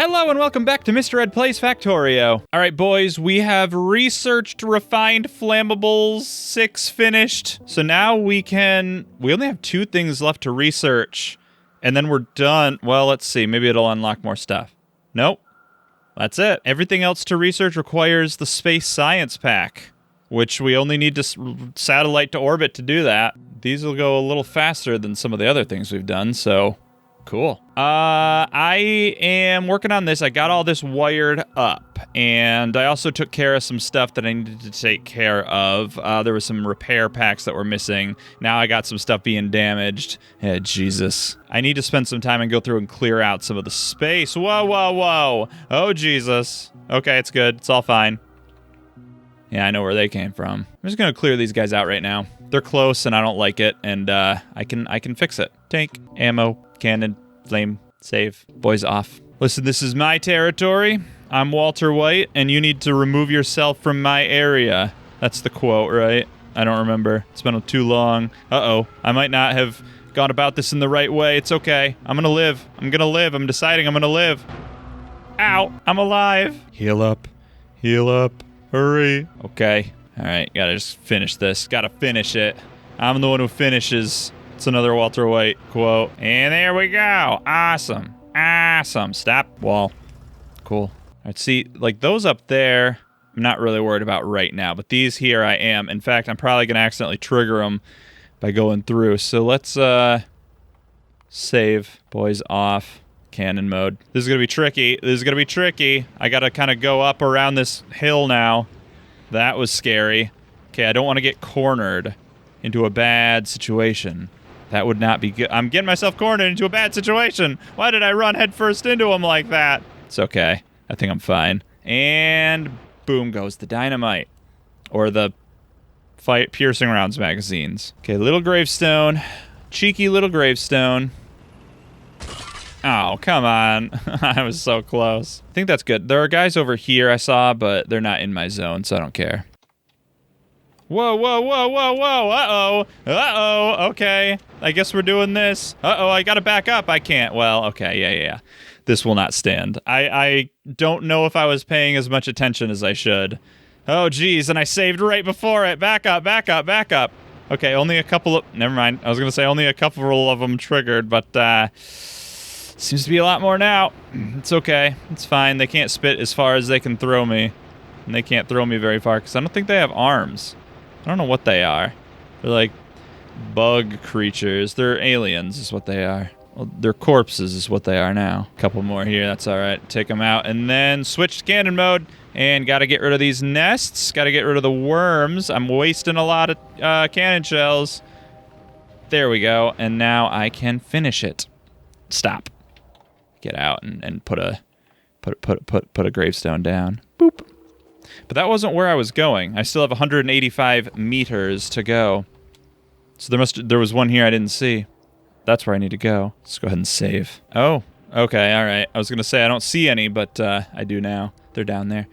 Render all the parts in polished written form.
Hello and welcome back to Mr. Ed Plays Factorio. All right, boys, we have researched, refined, flammables, 6 finished. So now we only have 2 things left to research, and then we're done. Well, let's see, maybe it'll unlock more stuff. Nope, that's it. Everything else to research requires the space science pack, which we only need to satellite to orbit to do that. These will go a little faster than some of the other things we've done, so cool. I am working on this. I got all this wired up, and I also took care of some stuff that I needed to take care of. There was some repair packs that were missing. Now I got some stuff being damaged. Yeah, Jesus. I need to spend some time and go through and clear out some of the space. Whoa, whoa, whoa. Oh, Jesus. Okay, it's good. It's all fine. Yeah, I know where they came from. I'm just gonna clear these guys out right now. They're close, and I don't like it, and I can fix it. Tank, ammo, cannon, flame, save. Boys off. Listen, this is my territory. I'm Walter White, and you need to remove yourself from my area. That's the quote, right? I don't remember. It's been too long. Uh-oh. I might not have gone about this in the right way. It's okay. I'm gonna live. I'm gonna live. I'm deciding I'm gonna live. Ow. I'm alive. Heal up. Heal up. Hurry. Okay. All right. Gotta just finish this. Gotta finish it. I'm the one who finishes. It's another Walter White quote. And there we go. Awesome. Awesome. Stop. Wall. Cool. All right. See, like those up there, I'm not really worried about right now. But these here I am. In fact, I'm probably going to accidentally trigger them by going through. So let's save. Boys off. Cannon mode. This is going to be tricky. This is going to be tricky. I got to kind of go up around this hill now. That was scary. Okay, I don't want to get cornered into a bad situation. That would not be good. I'm getting myself cornered into a bad situation. Why did I run headfirst into him like that? It's okay. I think I'm fine. And boom goes the dynamite. Or the piercing rounds magazines. Okay, little gravestone. Cheeky little gravestone. Oh, come on. I was so close. I think that's good. There are guys over here I saw, but they're not in my zone, so I don't care. Whoa, whoa, whoa, whoa, whoa. Uh-oh. Uh-oh. Okay. I guess we're doing this. Uh-oh, I gotta back up. I can't. Well, okay. Yeah. This will not stand. I don't know if I was paying as much attention as I should. Oh, geez, and I saved right before it. Back up, back up, back up. Okay, only a couple of... Never mind. I was gonna say only a couple of them triggered, but, seems to be a lot more now. It's okay. It's fine. They can't spit as far as they can throw me. And they can't throw me very far, because I don't think they have arms. I don't know what they are. They're like bug creatures. They're aliens is what they are. Well, they're corpses is what they are now. A couple more here. That's all right. Take them out. And then switch to cannon mode. And got to get rid of these nests. Got to get rid of the worms. I'm wasting a lot of cannon shells. There we go. And now I can finish it. Stop. Get out and put a gravestone down. Boop. But that wasn't where I was going. I still have 185 meters to go. So there was one here I didn't see. That's where I need to go. Let's go ahead and save. Oh, okay, all right. I was gonna say I don't see any, but I do now. They're down there.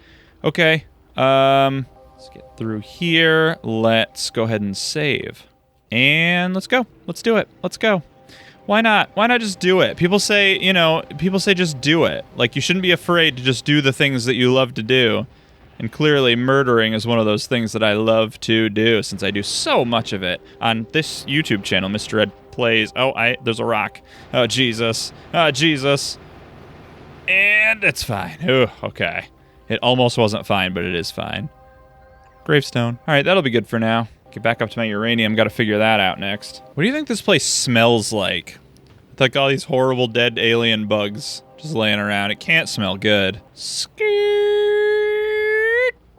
Okay. Let's get through here. Let's go ahead and save. And let's go. Let's do it. Let's go. Why not? Why not just do it? People say just do it. Like, you shouldn't be afraid to just do the things that you love to do. And clearly, murdering is one of those things that I love to do, since I do so much of it on this YouTube channel, Mr. Ed Plays. Oh, there's a rock. Oh, Jesus. Oh, Jesus. And it's fine. Ooh, okay. It almost wasn't fine, but it is fine. Gravestone. All right, that'll be good for now. Get back up to my uranium. Got to figure that out next. What do you think this place smells like? It's like all these horrible dead alien bugs just laying around. It can't smell good.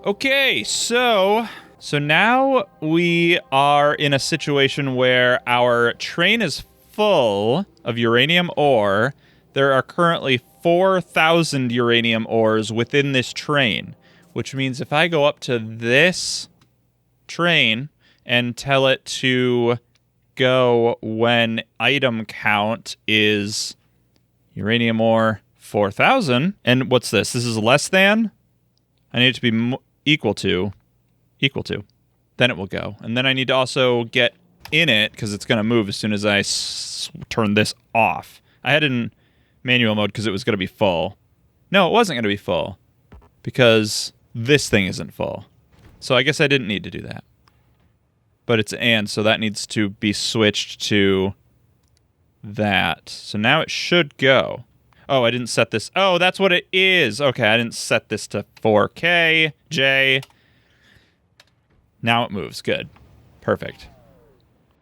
Okay, so now we are in a situation where our train is full of uranium ore. There are currently 4,000 uranium ores within this train, which means if I go up to this train and tell it to go when item count is uranium ore 4,000. And what's this? This is less than? I need it to be equal to. Then it will go. And then I need to also get in it, because it's going to move as soon as I turn this off. I had it in manual mode because it was going to be full. No, it wasn't going to be full. Because this thing isn't full. So I guess I didn't need to do that. But it's and, so that needs to be switched to that. So now it should go. Oh, I didn't set this. Oh, that's what it is. Okay, I didn't set this to 4K. J. Now it moves. Good. Perfect.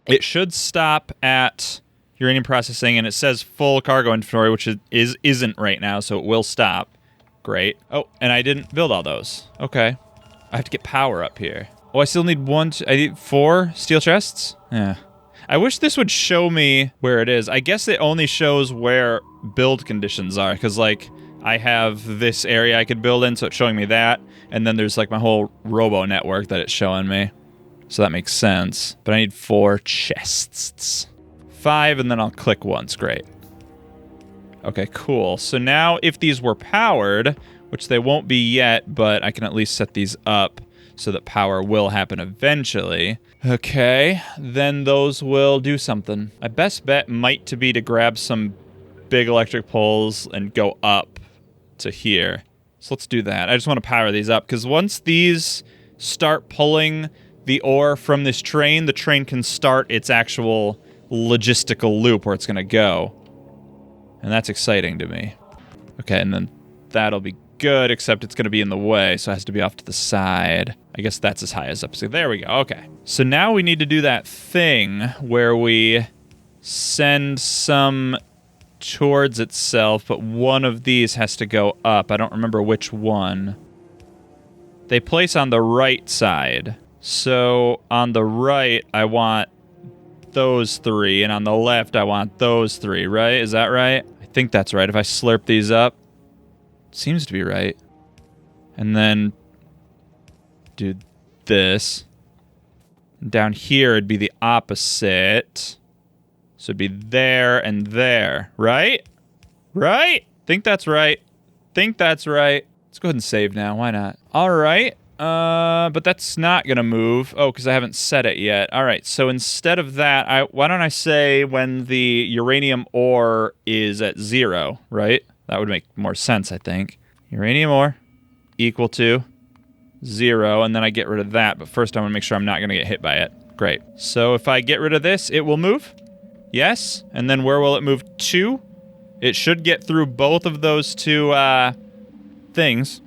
It should stop at uranium processing, and it says full cargo inventory, which isn't right now, so it will stop. Great. Oh, and I didn't build all those. Okay. I have to get power up here. Oh, I still need I need 4 steel chests? Yeah. I wish this would show me where it is. I guess it only shows where build conditions are, because, like, I have this area I could build in, so it's showing me that, and then there's, like, my whole robo network that it's showing me. So that makes sense. But I need 4 chests. 5, and then I'll click once. Great. Okay, cool. So now if these were powered, which they won't be yet, but I can at least set these up so that power will happen eventually. Okay, then those will do something. My best bet might be to grab some big electric poles and go up to here. So let's do that. I just want to power these up, because once these start pulling the ore from this train, the train can start its actual logistical loop where it's going to go. And that's exciting to me. Okay, and then that'll be good, except it's going to be in the way, so it has to be off to the side. I guess that's as high as up. So there we go. Okay. So now we need to do that thing where we send some towards itself, but one of these has to go up. I don't remember which one. They place on the right side. So on the right, I want those 3, and on the left, I want those 3, right? Is that right? I think that's right. If I slurp these up, seems to be right. And then do this. Down here, it'd be the opposite. So it'd be there and there, right? Right? Think that's right. Think that's right. Let's go ahead and save now. Why not? All right. But that's not going to move. Oh, because I haven't set it yet. All right, so instead of that, why don't I say when the uranium ore is at 0, right? That would make more sense, I think. Uranium ore equal to 0, and then I get rid of that. But first, I want to make sure I'm not going to get hit by it. Great. So if I get rid of this, it will move. Yes. And then where will it move to? It should get through both of those 2 things.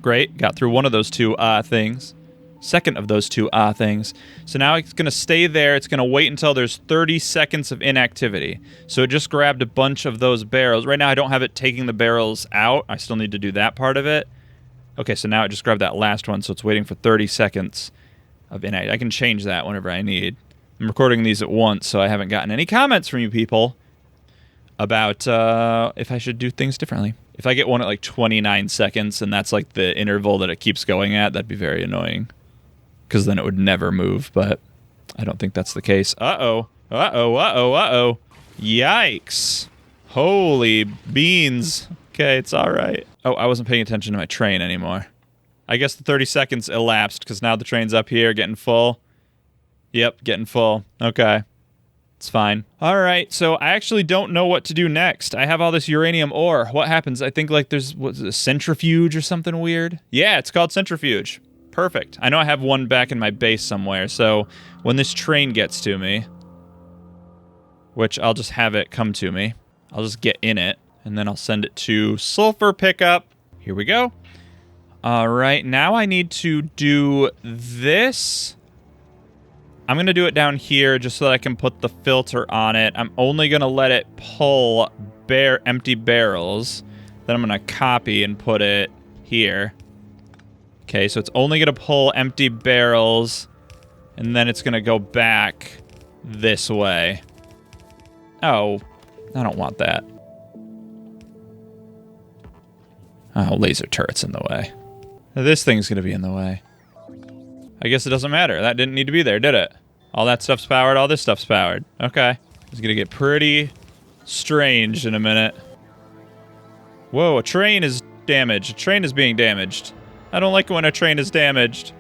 Great, got through one of those 2 things. Second of those 2 things. So now it's going to stay there. It's going to wait until there's 30 seconds of inactivity. So it just grabbed a bunch of those barrels. Right now I don't have it taking the barrels out. I still need to do that part of it. Okay, so now it just grabbed that last one, so it's waiting for 30 seconds of inactivity. I can change that whenever I need. I'm recording these at once, so I haven't gotten any comments from you people about if I should do things differently. If I get one at like 29 seconds and that's like the interval that it keeps going at, that'd be very annoying. Because then it would never move, but I don't think that's the case. Uh-oh. Uh-oh, uh-oh, uh-oh. Yikes. Holy beans. Okay, it's all right. Oh, I wasn't paying attention to my train anymore. I guess the 30 seconds elapsed because now the train's up here getting full. Yep, getting full. Okay. It's fine. All right, so I actually don't know what to do next. I have all this uranium ore. What happens? I think like there's a centrifuge or something weird. Yeah, it's called centrifuge. Perfect. I know I have one back in my base somewhere, so when this train gets to me, which I'll just have it come to me, I'll just get in it, and then I'll send it to sulfur pickup. Here we go. All right, now I need to do this. I'm going to do it down here just so that I can put the filter on it. I'm only going to let it pull empty barrels. Then I'm going to copy and put it here. Okay, so it's only going to pull empty barrels, and then it's going to go back this way. Oh, I don't want that. Oh, laser turret's in the way. This thing's going to be in the way. I guess it doesn't matter. That didn't need to be there, did it? All that stuff's powered, all this stuff's powered. Okay. It's gonna get pretty strange in a minute. Whoa, a train is damaged. A train is being damaged. I don't like it when a train is damaged.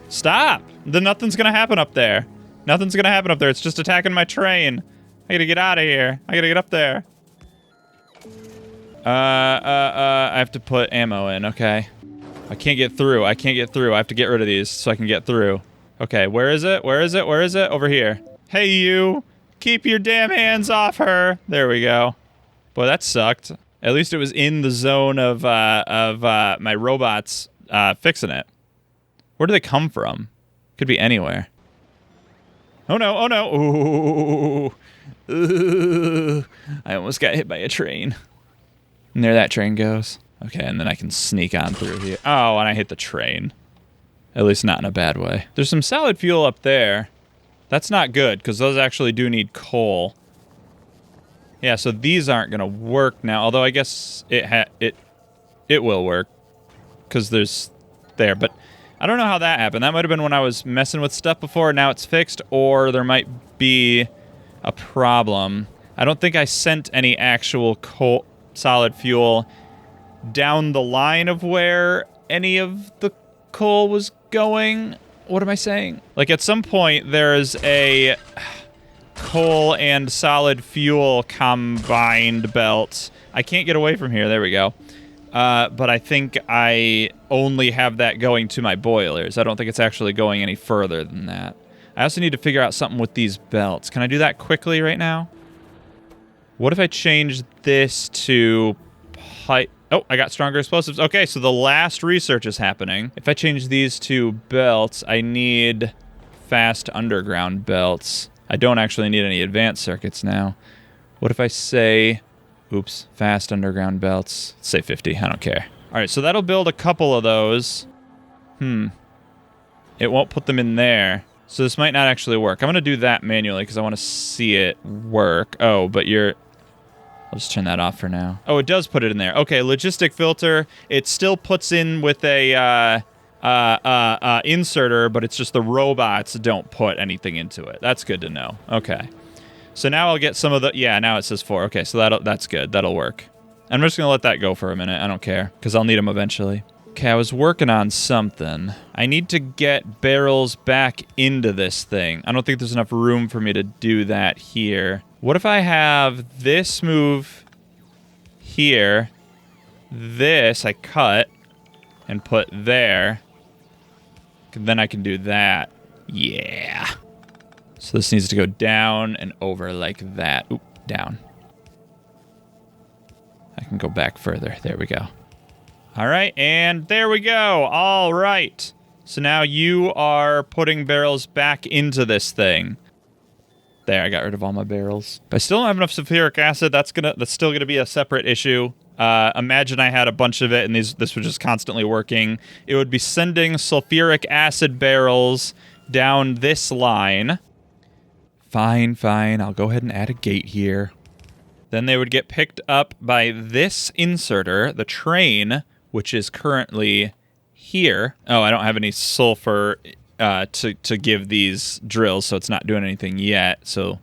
Stop! Then nothing's gonna happen up there. Nothing's gonna happen up there. It's just attacking my train. I gotta get out of here. I gotta get up there. I have to put ammo in, okay. I can't get through. I can't get through. I have to get rid of these so I can get through. Okay, where is it? Where is it? Where is it? Over here. Hey, you! Keep your damn hands off her! There we go. Boy, that sucked. At least it was in the zone of my robots fixing it. Where do they come from? Could be anywhere. Oh no, oh no. Ooh. Ooh. I almost got hit by a train. And there that train goes. Okay, and then I can sneak on through here. Oh, and I hit the train. At least not in a bad way. There's some solid fuel up there. That's not good, because those actually do need coal. Yeah, so these aren't going to work now. Although I guess it will work. Because there's there. But I don't know how that happened. That might have been when I was messing with stuff before. Now it's fixed. Or there might be a problem. I don't think I sent any actual solid fuel down the line of where any of the coal was going. What am I saying? Like, at some point, there's a coal and solid fuel combined belt. I can't get away from here. There we go. But I think I only have that going to my boilers. I don't think it's actually going any further than that. I also need to figure out something with these belts. Can I do that quickly right now? What if I change this to pipe? Oh, I got stronger explosives. Okay, so the last research is happening. If I change these to belts, I need fast underground belts. I don't actually need any advanced circuits now. What if I say, oops, fast underground belts? Let's say 50, I don't care. All right, so that'll build a couple of those. It won't put them in there. So this might not actually work. I'm gonna do that manually because I want to see it work. Oh, but I'll just turn that off for now. Oh, it does put it in there. Okay, logistic filter. It still puts in with a inserter, but it's just the robots don't put anything into it. That's good to know. Okay. So now I'll get some of the... Yeah, now it says 4. Okay, so that's good. That'll work. I'm just going to let that go for a minute. I don't care, because I'll need them eventually. Okay, I was working on something. I need to get barrels back into this thing. I don't think there's enough room for me to do that here. What if I have this move here, this I cut and put there, then I can do that. Yeah. So this needs to go down and over like that. Oop, down. I can go back further. There we go. All right, and there we go. All right. So now you are putting barrels back into this thing. There, I got rid of all my barrels. But I still don't have enough sulfuric acid. That's still gonna be a separate issue. Imagine I had a bunch of it and this was just constantly working. It would be sending sulfuric acid barrels down this line. Fine. I'll go ahead and add a gate here. Then they would get picked up by this inserter, the train, which is currently here. Oh, I don't have any sulfur to give these drills, so it's not doing anything yet, so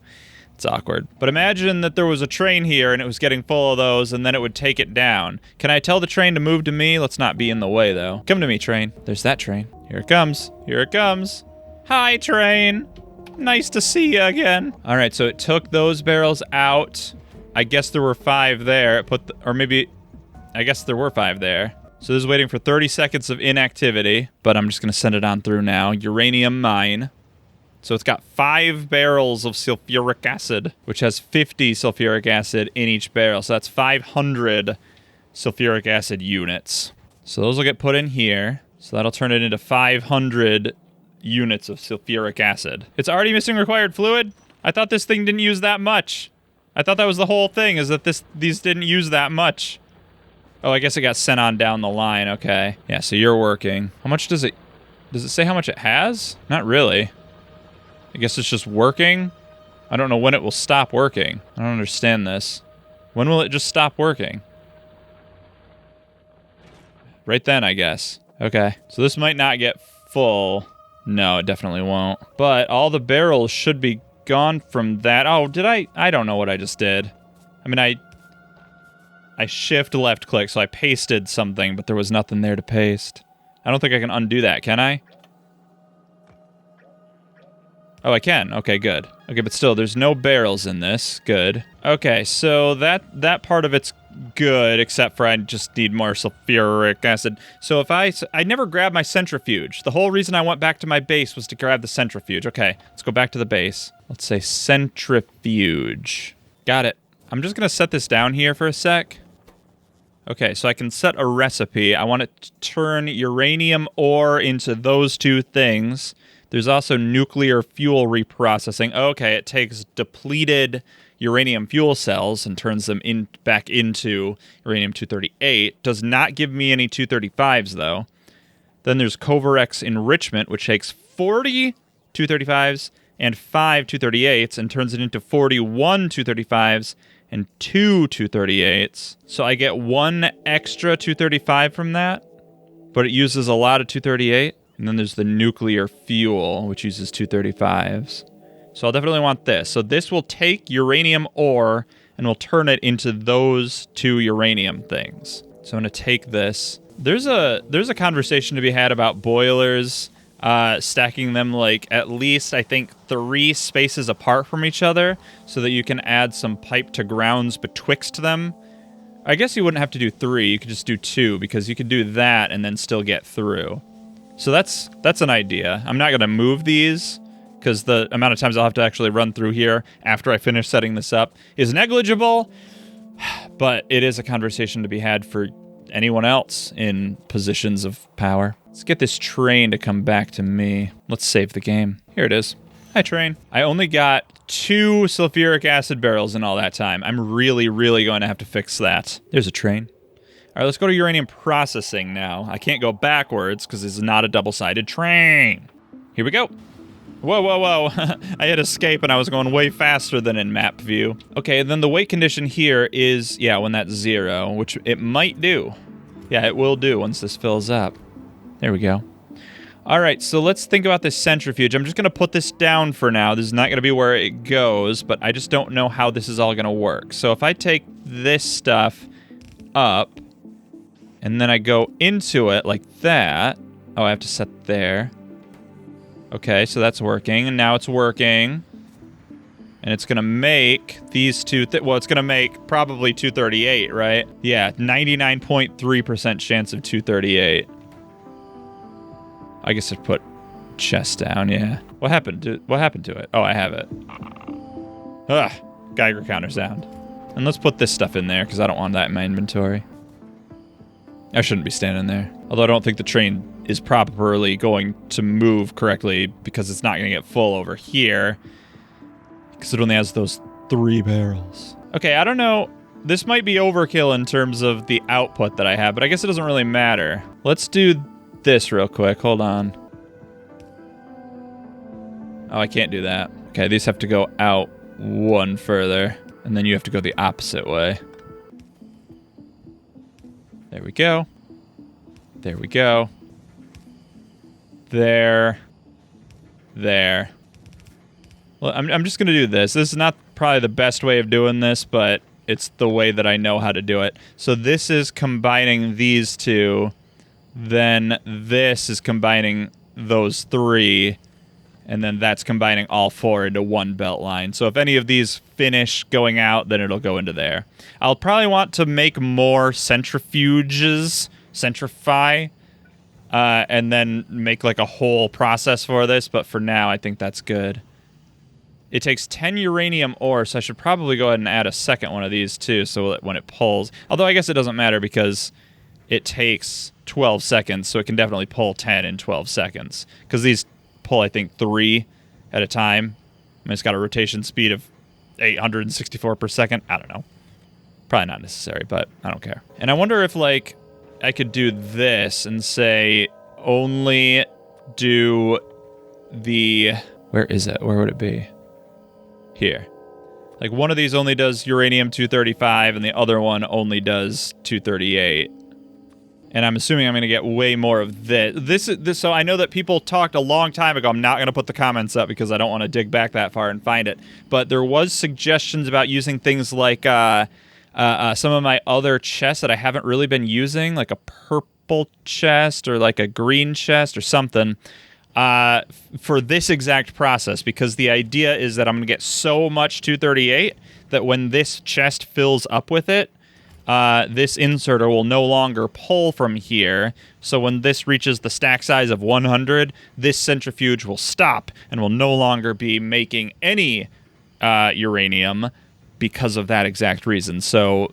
it's awkward. But imagine that there was a train here and it was getting full of those, and then it would take it down. Can I tell the train to move to me? Let's not be in the way, though. Come to me, train. There's that train. Here it comes. Here it comes. Hi, train. Nice to see you again. All right, so it took those barrels out. I guess there were 5 there. I guess there were 5 there. So this is waiting for 30 seconds of inactivity, but I'm just going to send it on through now. Uranium mine. So it's got 5 barrels of sulfuric acid, which has 50 sulfuric acid in each barrel. So that's 500 sulfuric acid units. So those will get put in here. So that'll turn it into 500 units of sulfuric acid. It's already missing required fluid? I thought this thing didn't use that much. I thought that was the whole thing, is that these didn't use that much. Oh, I guess it got sent on down the line. Okay. Yeah, so you're working. How much does it say how much it has? Not really. I guess it's just working. I don't know when it will stop working. I don't understand this. When will it just stop working? Right then, I guess. Okay. So this might not get full. No, it definitely won't. But all the barrels should be gone from that. Oh, did I? I don't know what I just did. I mean, I shift left click, so I pasted something, but there was nothing there to paste. I don't think I can undo that, can I? Oh, I can. Okay, good. Okay, but still, there's no barrels in this. Good. Okay, so that part of it's good, except for I just need more sulfuric acid. So if I never grabbed my centrifuge. The whole reason I went back to my base was to grab the centrifuge. Okay, let's go back to the base. Let's say centrifuge. Got it. I'm just going to set this down here for a sec. Okay, so I can set a recipe. I want it to turn uranium ore into those two things. There's also nuclear fuel reprocessing. Okay, it takes depleted uranium fuel cells and turns them back into uranium-238. Does not give me any 235s, though. Then there's Covarex enrichment, which takes 40 235s and 5 238s and turns it into 41 235s and 2 238s. So I get one extra 235 from that, but it uses a lot of 238. And then there's the nuclear fuel, which uses 235s. So I'll definitely want this. So this will take uranium ore and will turn it into those two uranium things. So I'm going to take this. There's a conversation to be had about boilers, stacking them like at least, I think, 3 spaces apart from each other so that you can add some pipe to grounds betwixt them. I guess you wouldn't have to do 3. You could just do 2 because you could do that and then still get through. So that's an idea. I'm not going to move these because the amount of times I'll have to actually run through here after I finish setting this up is negligible, but it is a conversation to be had for anyone else in positions of power. Let's get this train to come back to me. Let's save the game. Here it is. Hi, train. I only got 2 sulfuric acid barrels in all that time. I'm really, really going to have to fix that. There's a train. All right, let's go to uranium processing now. I can't go backwards because this is not a double-sided train. Here we go. Whoa, whoa, whoa. I hit escape and I was going way faster than in map view. Okay, and then the wait condition here is, yeah, when that's 0, which it might do. Yeah, it will do once this fills up. There we go. All right, so let's think about this centrifuge. I'm just going to put this down for now. This is not going to be where it goes, but I just don't know how this is all going to work. So if I take this stuff up, and then I go into it like that. Oh, I have to set there. Okay, so that's working, and now it's working. And it's going to make these two... well, it's going to make probably 238, right? Yeah, 99.3% chance of 238. I guess I put chest down, yeah. What happened to it? Oh, I have it. Ugh, Geiger counter sound. And let's put this stuff in there, because I don't want that in my inventory. I shouldn't be standing there. Although I don't think the train is properly going to move correctly because it's not going to get full over here. Because it only has those 3 barrels. Okay, I don't know. This might be overkill in terms of the output that I have, but I guess it doesn't really matter. Let's do this real quick. Hold on. Oh, I can't do that. Okay, these have to go out 1 further. And then you have to go the opposite way. There we go. There we go. There. There. Well, I'm just going to do this. This is not probably the best way of doing this, but it's the way that I know how to do it. So this is combining these 2. Then this is combining those 3. And then that's combining all 4 into 1 belt line. So if any of these finish going out, then it'll go into there. I'll probably want to make more centrifuges, centrify, and then make like a whole process for this. But for now, I think that's good. It takes 10 uranium ore, so I should probably go ahead and add a second one of these too, so that when it pulls... Although I guess it doesn't matter because it takes 12 seconds, so it can definitely pull 10 in 12 seconds. Because these... pull, I think, 3 at a time. I mean, it's got a rotation speed of 864 per second. I don't know. Probably not necessary, but I don't care. And I wonder if, like, I could do this and say only do the... Where is it? Where would it be? Here. Like, one of these only does uranium-235, and the other one only does 238. And I'm assuming I'm going to get way more of this. So I know that people talked a long time ago. I'm not going to put the comments up because I don't want to dig back that far and find it. But there was suggestions about using things like some of my other chests that I haven't really been using, like a purple chest or like a green chest or something. for this exact process, because the idea is that I'm going to get so much 238 that when this chest fills up with it, this inserter will no longer pull from here. So when this reaches the stack size of 100, this centrifuge will stop and will no longer be making any uranium because of that exact reason. So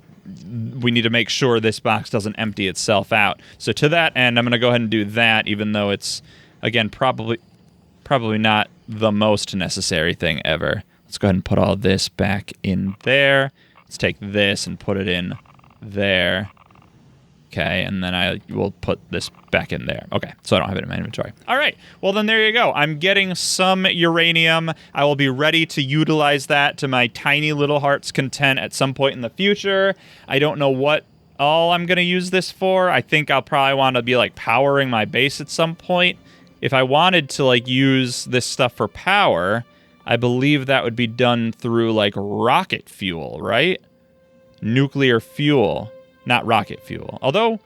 we need to make sure this box doesn't empty itself out. So to that end, I'm going to go ahead and do that, even though it's, again, probably not the most necessary thing ever. Let's go ahead and put all this back in there. Let's take this and put it in there. Okay, and then I will put this back in there. Okay, so I don't have it in my inventory. All right, well then there you go. I'm getting some uranium. I will be ready to utilize that to my tiny little heart's content at some point in the future. I don't know what all I'm going to use this for. I think I'll probably want to be like powering my base at some point. If I wanted to like use this stuff for power, I believe that would be done through like rocket fuel, right? Nuclear fuel. Not rocket fuel. Although,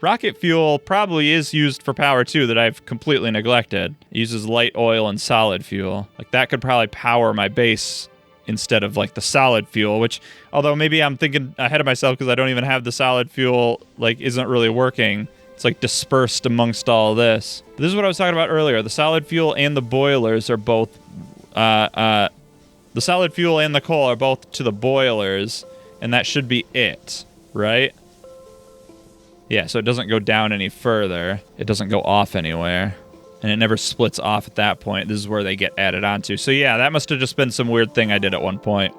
rocket fuel probably is used for power too that I've completely neglected. It uses light oil and solid fuel. Like, that could probably power my base instead of, like, the solid fuel, which, although maybe I'm thinking ahead of myself because I don't even have the solid fuel, like, isn't really working. It's, like, dispersed amongst all this. This is what I was talking about earlier. The solid fuel and the boilers are both, the solid fuel and the coal are both to the boilers, and that should be it, right? Yeah, so it doesn't go down any further. It doesn't go off anywhere. And it never splits off at that point. This is where they get added onto. So yeah, that must have just been some weird thing I did at one point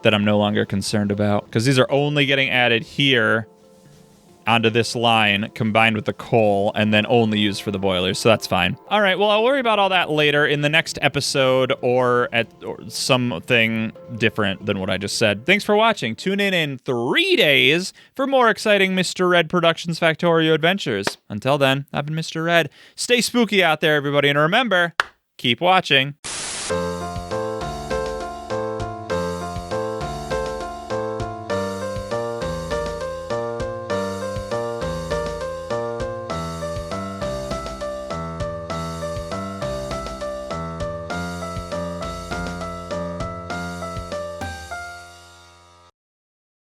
that I'm no longer concerned about. Because these are only getting added here onto this line combined with the coal and then only used for the boilers, so that's fine. All right, well, I'll worry about all that later in the next episode or something different than what I just said. Thanks for watching. Tune in 3 days for more exciting Mr. Red Productions Factorio adventures. Until then, I've been Mr. Red. Stay spooky out there, everybody, and remember, keep watching.